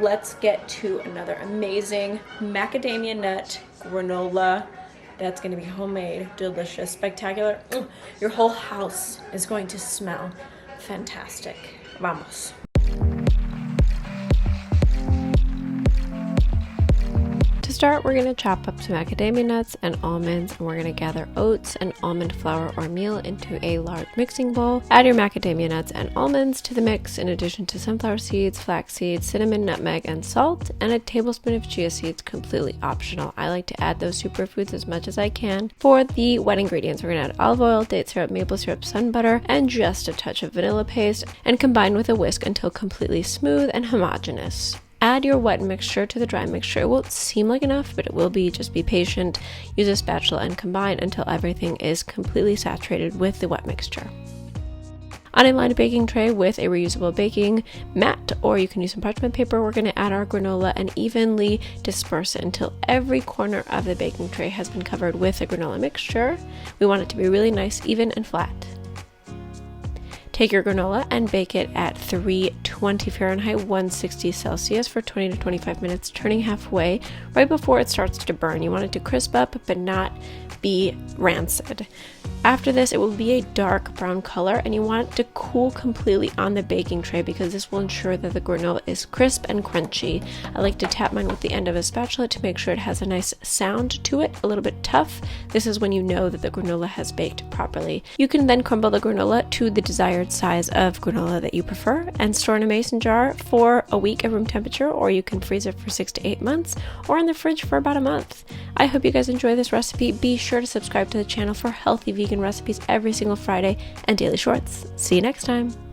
let's get to another amazing macadamia nut granola. That's gonna be homemade, delicious, spectacular. Your whole house is going to smell fantastic. Vamos. To start, we're going to chop up some macadamia nuts and almonds, and we're going to gather oats and almond flour or meal into a large mixing bowl. Add your macadamia nuts and almonds to the mix in addition to sunflower seeds, flax seeds, cinnamon, nutmeg, and salt, and a tablespoon of chia seeds, completely optional. I like to add those superfoods as much as I can. For the wet ingredients, we're going to add olive oil, date syrup, maple syrup, sun butter, and just a touch of vanilla paste, and combine with a whisk until completely smooth and homogeneous. Add your wet mixture to the dry mixture. It won't seem like enough, but it will be. Just be patient. Use a spatula and combine until everything is completely saturated with the wet mixture. On a lined baking tray with a reusable baking mat, or you can use some parchment paper, we're going to add our granola and evenly disperse it until every corner of the baking tray has been covered with the granola mixture. We want it to be really nice, even, and flat. Take your granola and bake it at 320 Fahrenheit, 160 Celsius for 20 to 25 minutes, turning halfway right before it starts to burn. You want it to crisp up but not be rancid. After this, it will be a dark brown color, and you want it to cool completely on the baking tray because this will ensure that the granola is crisp and crunchy. I like to tap mine with the end of a spatula to make sure it has a nice sound to it, a little bit tough. This is when you know that the granola has baked properly. You can then crumble the granola to the desired size of granola that you prefer and store in a mason jar for a week at room temperature, or you can freeze it for 6 to 8 months or in the fridge for about a month. I hope you guys enjoy this recipe. Be sure to subscribe to the channel for healthy vegan recipes every single Friday and daily shorts. See you next time.